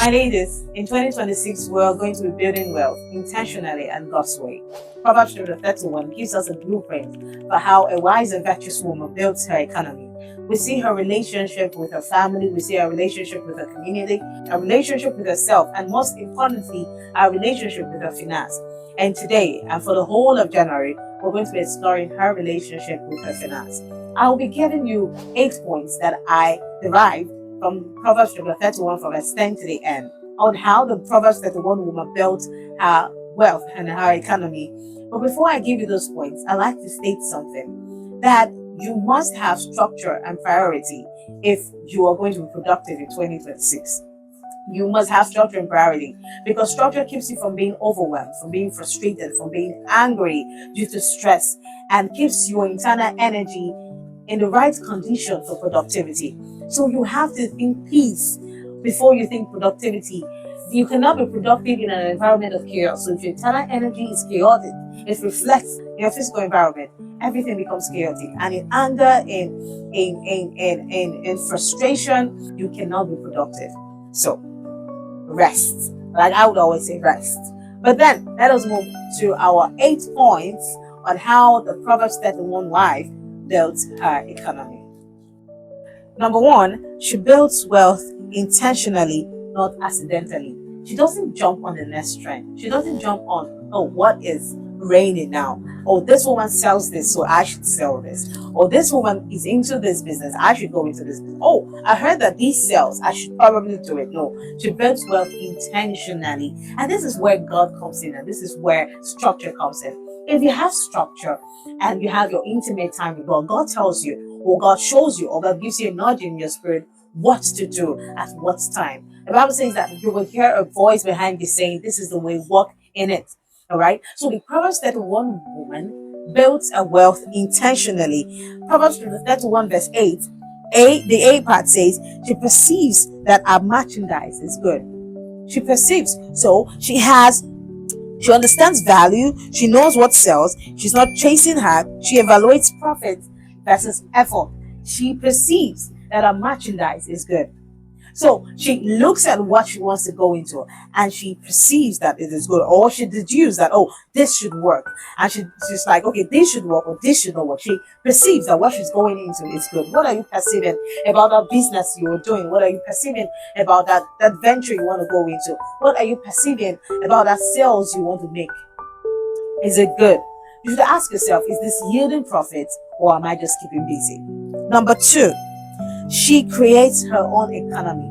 My ladies, in 2026, we are going to be building wealth intentionally and God's way. Proverbs chapter 31 gives us a blueprint for how a wise and virtuous woman builds her economy. We see her relationship with her family, we see her relationship with her community, her relationship with herself, and most importantly, our relationship with her finance. And today, and for the whole of January, we're going to be exploring her relationship with her finance. I will be giving you 8 points that I derived from Proverbs chapter 31 from verse 10 to the end on how the Proverbs 31 woman built her wealth and her economy. But before I give you those points, I'd like to state something that you must have structure and priority if you are going to be productive in 2026. You must have structure and priority because structure keeps you from being overwhelmed, from being frustrated, from being angry due to stress, and keeps your internal energy in the right condition for productivity. So you have to think peace before you think productivity. You cannot be productive in an environment of chaos. So if your internal energy is chaotic, it reflects in your physical environment. Everything becomes chaotic, and in anger, in frustration, you cannot be productive. So rest. Like I would always say, rest. But then let us move to our 8 points on how the Proverbs 31 wife built her economy. Number 1, she builds wealth intentionally, not accidentally. She doesn't jump on the next trend. She doesn't jump on, oh, what is raining now? Oh, this woman sells this, so I should sell this. Or this woman is into this business, I should go into this business. Oh, I heard that this sells, I should probably do it. No, she builds wealth intentionally. And this is where God comes in, and this is where structure comes in. If you have structure and you have your intimate time with God, God tells you, or God shows you, or God gives you a nudge in your spirit what to do at what time. The Bible says that you will hear a voice behind you saying, this is the way, walk in it. All right. So the Proverbs 31 woman built a wealth intentionally. Proverbs 31 verse 8, the A part says, she perceives that our merchandise is good. She perceives. So she understands value. She knows what sells. She's not chasing hype. She evaluates profit versus effort. She perceives that her merchandise is good. So she looks at what she wants to go into and she perceives that it is good, or she deduces that, oh, this should work. And she's like, okay, this should work or this should not work. She perceives that what she's going into is good. What are you perceiving about that business you're doing? What are you perceiving about that venture you want to go into? What are you perceiving about that sales you want to make? Is it good? You should ask yourself, is this yielding profit or am I just keeping busy? Number 2, she creates her own economy.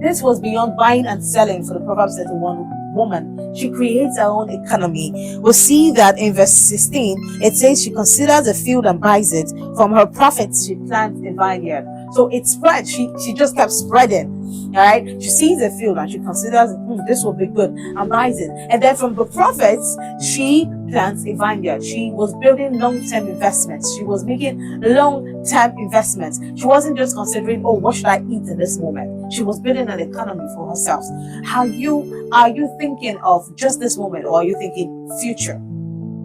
This was beyond buying and selling for the Proverbs 31 woman. She creates her own economy. We'll see that in verse 16, it says she considers a field and buys it. From her profits, she plants a vineyard. So it spreads. She just kept spreading. All right. She sees a field and she considers this will be good and buys it. And then from the profits, she plants a vineyard. She was building long-term investments. She was making long-term investments. She wasn't just considering, oh, what should I eat in this moment? She was building an economy for herself. Are you thinking of just this moment, or are you thinking future?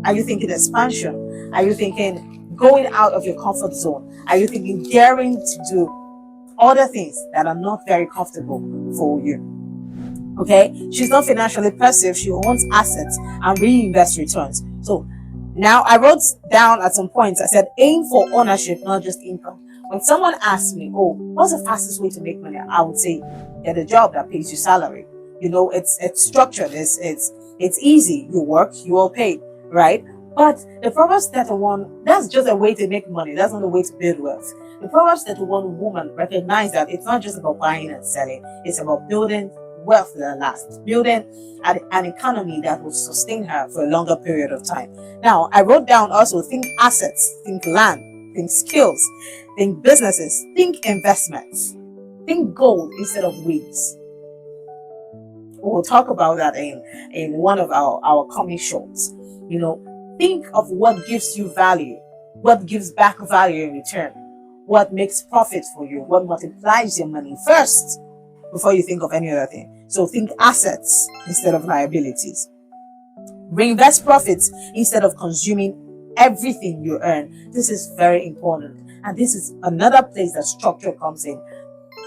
Are you thinking expansion? Are you thinking going out of your comfort zone? Are you thinking daring to do other things that are not very comfortable for you? Okay, she's not financially passive. She wants assets and reinvest returns. So now I wrote down at some points, I said, aim for ownership, not just income. When someone asks me, oh, what's the fastest way to make money? I would say, get a job that pays you salary. You know, it's structured. It's easy. You work, you are paid, right? But the Proverbs 31, that's just a way to make money. That's not a way to build wealth. The Proverbs 31 woman recognized that it's not just about buying and selling. It's about building wealth that lasts, building an economy that will sustain her for a longer period of time. Now, I wrote down also, think assets, think land, think skills, think businesses, think investments, think gold instead of weeds. We'll talk about that in one of our coming shows. You know, think of what gives you value, what gives back value in return, what makes profit for you, what multiplies your money first before you think of any other thing. So think assets instead of liabilities. Reinvest profits instead of consuming everything you earn. This is very important. And this is another place that structure comes in.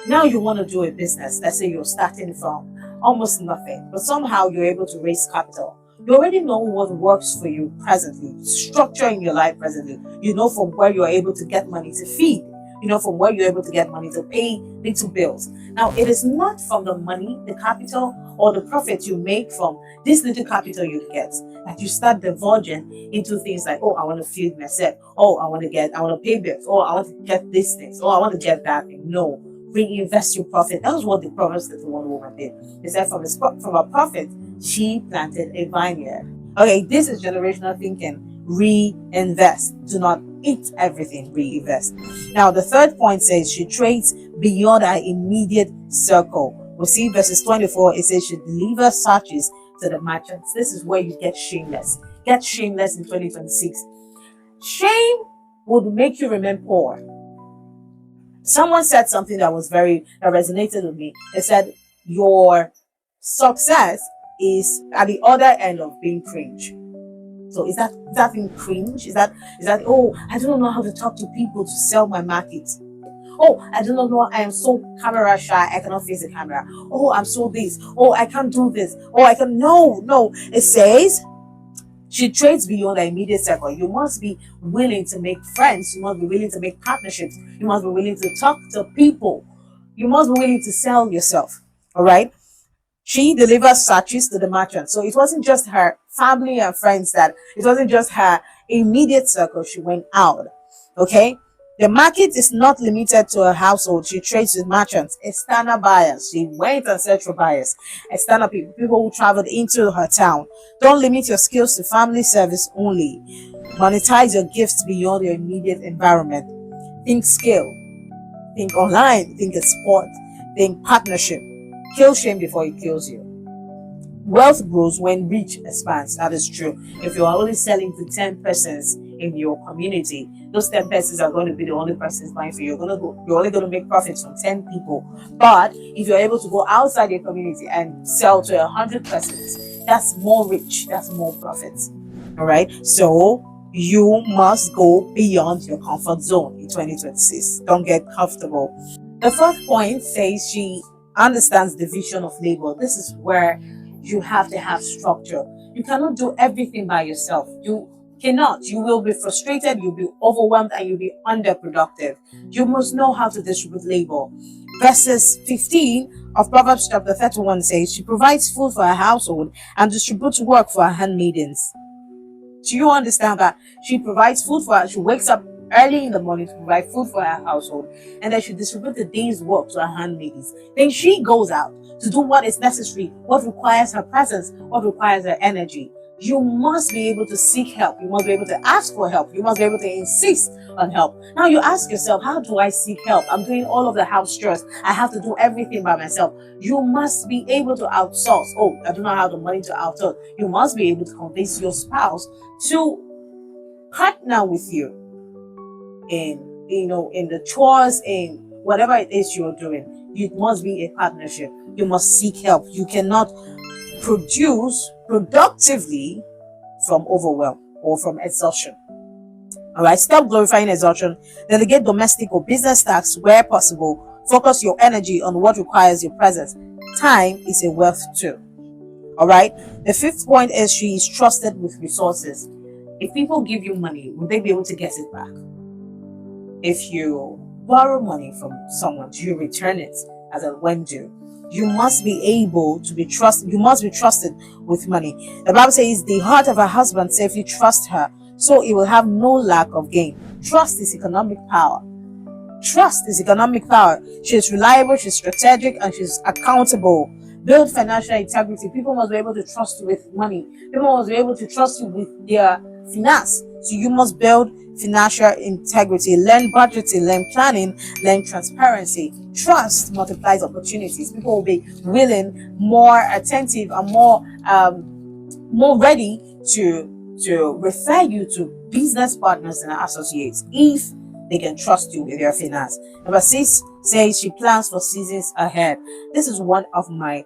Now you want to do a business. Let's say you're starting from almost nothing, but somehow you're able to raise capital. You already know what works for you presently, structure in your life presently. You know from where you're able to get money to feed. You know from where you're able to get money to pay little bills. Now, it is not from the money, the capital, or the profit you make from this little capital you get that you start diverging into things like, oh, I want to feed myself. Oh, I want to pay bills. Oh, I want to get these things. Oh, I want to get that thing. No, reinvest your profit. That was what the Proverbs 31 woman did. They said from a profit, she planted a vineyard. Okay, this is generational thinking. Reinvest. Do not eat everything. Reinvest. Now, the third point says she trades beyond her immediate circle. We see verses 24. It says she delivers sarches to the merchants. This is where you get shameless. Get shameless in 2026. Shame would make you remain poor. Someone said something that resonated with me. They said, your success is at the other end of being cringe. So is that thing cringe? Is that oh, I don't know how to talk to people to sell my market. Oh, I do not know. I am so camera shy. I cannot face the camera. Oh, I'm so this. Oh, I can't do this. Oh, I can. No. It says she trades beyond the immediate circle. You must be willing to make friends. You must be willing to make partnerships. You must be willing to talk to people. You must be willing to sell yourself. All right. She delivers sarches to the merchant. So it wasn't just her family and friends it wasn't just her immediate circle. She went out. Okay. The market is not limited to her household. She trades with merchants, external buyers. She went and searched for buyers, external people who traveled into her town. Don't limit your skills to family service only. Monetize your gifts beyond your immediate environment. Think scale. Think online. Think sport. Think partnership. Kill shame before it kills you. Wealth grows when reach expands. That is true. If you are only selling to 10 persons in your community, those 10 persons are going to be the only persons buying for you. You're only going to make profits from 10 people. But if you're able to go outside your community and sell to 100 persons, that's more reach. That's more profits. All right. So you must go beyond your comfort zone in 2026. Don't get comfortable. The fourth point says she understands the vision of labor. This is where you have to have structure. You cannot do everything by yourself. You cannot. You will be frustrated, you'll be overwhelmed, and you'll be underproductive. You must know how to distribute labor. Verses 15 of Proverbs chapter 31 says, she provides food for her household and distributes work for her handmaidens. Do you understand that? She provides food for her. She wakes up early in the morning to provide food for her household, and then she distributes the day's work to her handmaidens. Then she goes out to do what is necessary, what requires her presence, what requires her energy. You must be able to seek help. You must be able to ask for help. You must be able to insist on help. Now you ask yourself, how do I seek help? I'm doing all of the house chores. I have to do everything by myself. You must be able to outsource. Oh, I don't know how to money to outsource. You must be able to convince your spouse to partner with you in the chores, in whatever it is you're doing. It must be a partnership. You must seek help. You cannot produce productively from overwhelm or from exhaustion. All right, stop glorifying exhaustion. Delegate domestic or business tasks where possible. Focus your energy on what requires your presence. Time is a wealth too. All right, the fifth point is she is trusted with resources. If people give you money, will they be able to get it back? If you borrow money from someone, do you return it as a when due? You must be able to be trusted. You must be trusted with money. The Bible says the heart of a husband safely trusts her, so it will have no lack of gain. Trust is economic power. Trust is economic power. She's reliable, she's strategic, and she's accountable. Build financial integrity. People must be able to trust you with money. People must be able to trust you with their finance. So you must build financial integrity. Learn budgeting, learn planning, learn transparency. Trust multiplies opportunities. People will be willing, more attentive, and more ready to refer you to business partners and associates if they can trust you with your finance. Number 6 says she plans for seasons ahead. This is one of my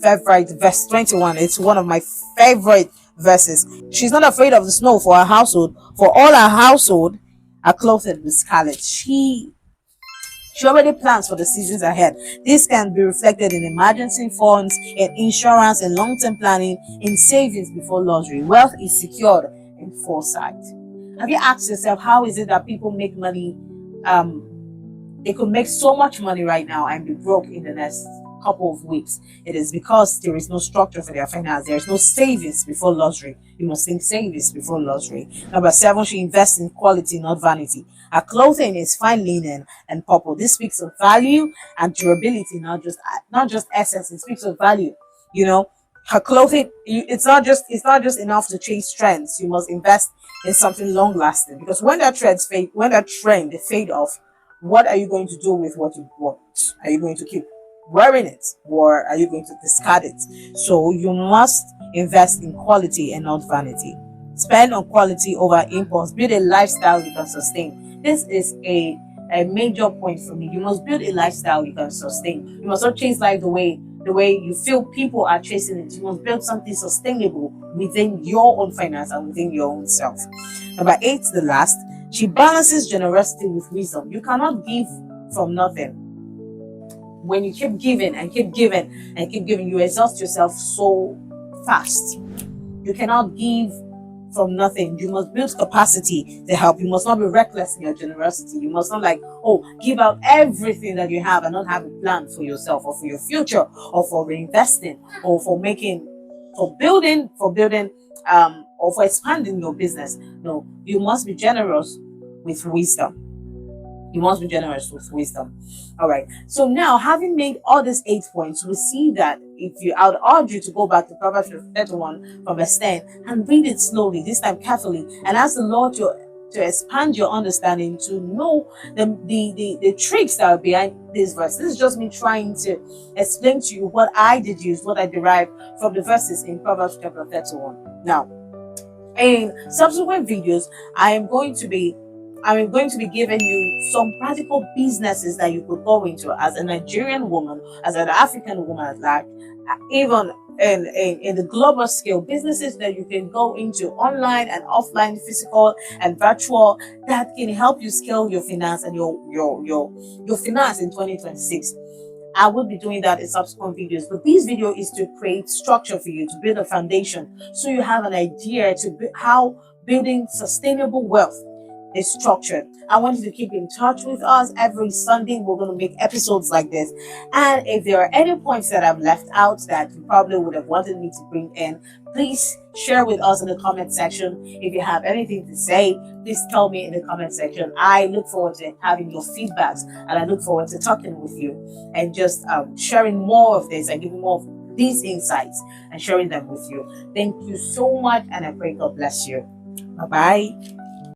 favorite, verse 21. It's one of my favorite verses. She's not afraid of the snow for her household, for all her household are clothed with scarlet. She She already plans for the seasons ahead. This can be reflected in emergency funds, in insurance, and long-term planning, in savings before luxury. Wealth is secured in foresight. Have you asked yourself, how is it that people make money? They could make so much money right now and be broke in the next couple of weeks. It is because there is no structure for their finance. There is no savings before luxury. You must think savings before luxury. Number 7, she invests in quality, not vanity. Her clothing is fine linen and purple. This speaks of value and durability, not just essence. It speaks of value. You know, her clothing, it's not just enough to chase trends. You must invest in something long lasting, because when that trend fade off, what are you going to do with what you want? Are you going to keep wearing it, or are you going to discard it? So you must invest in quality and not vanity. Spend on quality over impulse. Build a lifestyle you can sustain. This is a major point for me. You must build a lifestyle you can sustain. You must not chase life the way you feel people are chasing it. You must build something sustainable within your own finance and within your own self. Number 8, the last, she balances generosity with wisdom. You cannot give from nothing. When you keep giving and keep giving and keep giving, you exhaust yourself so fast. You cannot give from nothing. You must build capacity to help. You must not be reckless in your generosity. You must not give out everything that you have and not have a plan for yourself or for your future or for reinvesting or for building, or for expanding your business. No, you must be generous with wisdom. You must be generous with wisdom. All right. So now, having made all these 8 points, we see that I would urge you to go back to Proverbs 31 from verse 10 and read it slowly, this time carefully, and ask the Lord to expand your understanding, to know the tricks that are behind this verse. This is just me trying to explain to you what I deduced, what I derived from the verses in Proverbs chapter 31. Now, in subsequent videos, I am going to be giving you some practical businesses that you could go into as a Nigerian woman, as an African woman, even in the global scale, businesses that you can go into online and offline, physical and virtual, that can help you scale your finance and your finance in 2026. I will be doing that in subsequent videos, but this video is to create structure for you, to build a foundation, so you have an idea to how building sustainable wealth is structured. I want you to keep in touch with us. Every Sunday we're going to make episodes like this, and if there are any points that I've left out that you probably would have wanted me to bring in, please share with us in the comment section. If you have anything to say, please tell me in the comment section. I look forward to having your feedbacks, and I look forward to talking with you and just sharing more of this and giving more of these insights and sharing them with you. Thank you so much, and I pray God bless you. Bye-bye.